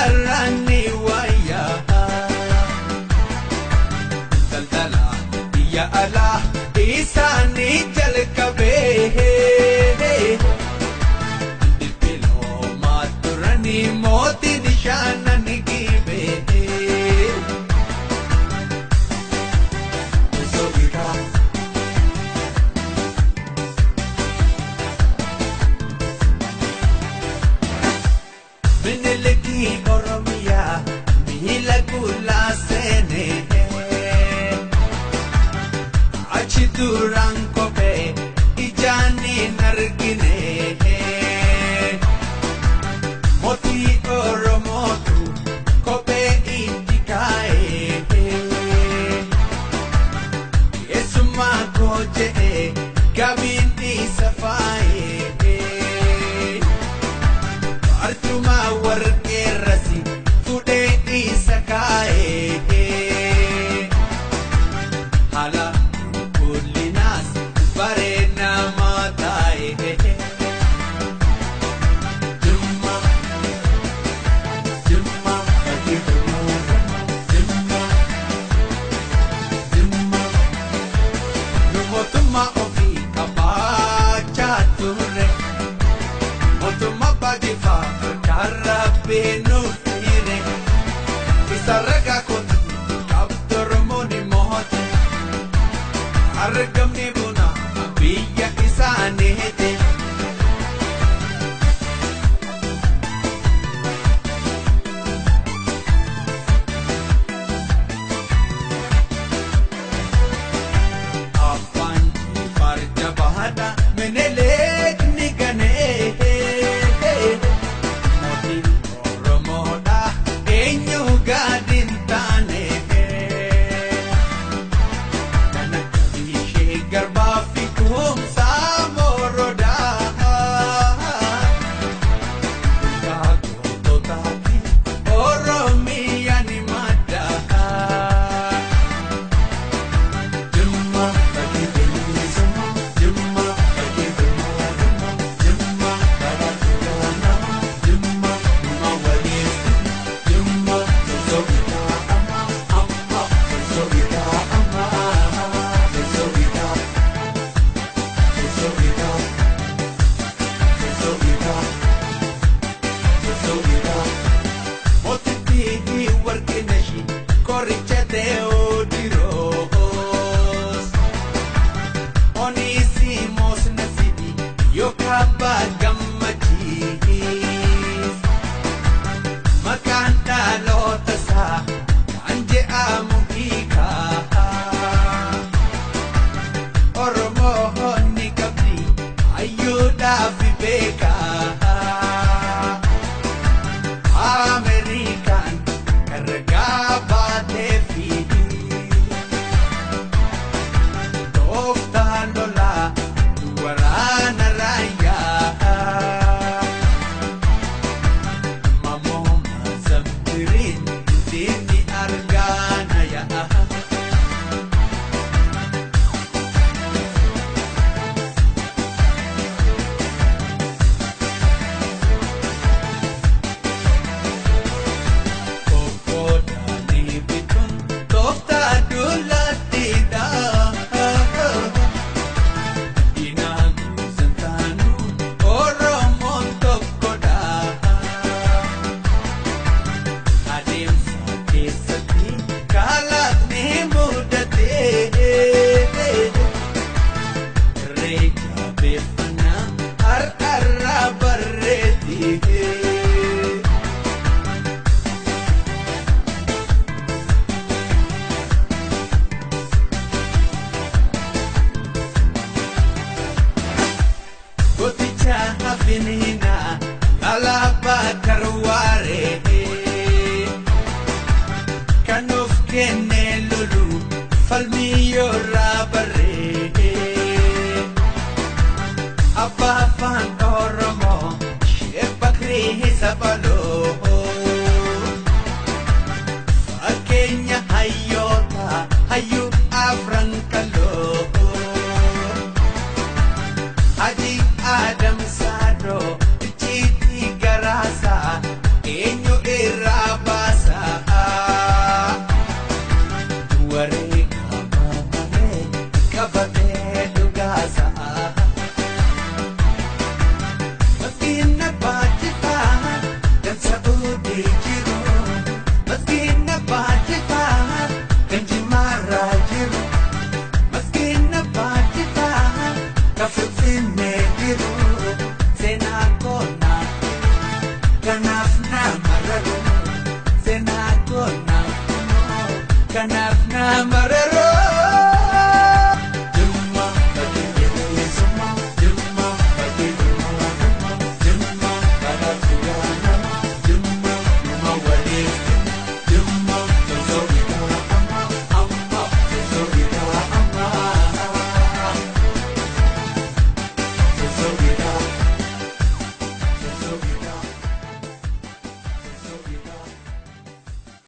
Karani waya Daldala ya Allah Isani jal kabe Dipilo maturani moti nishanan gibe Zogika Miniliki Oromia Mihila kula sene Achiturang kope Ijani nargine Moti Oromotu Kope itikae Esuma koje Gabindi safae Artuma warke rasi Fude isakae Hala Kulinas Barena matae Jumma Jumma Jumma Jumma Numotuma ofi kabacha ture Motuma bagifa Karabinu ire Isaraga kot Kaptormoni mohoti Argamni buna Biya isane hete Afan farja bahada Menele nigane American Kargaba Defidi Toftandola Duarana Raya Mamoma Zampirin Dini Argana ya Vinina alaba karware Kanuf kene lulu falmiyo rabare Abba fan oromo shebakri hisabalo Fakenya hayota hayu afrankalo Haji Adam Sado ka Finfinnee jiru.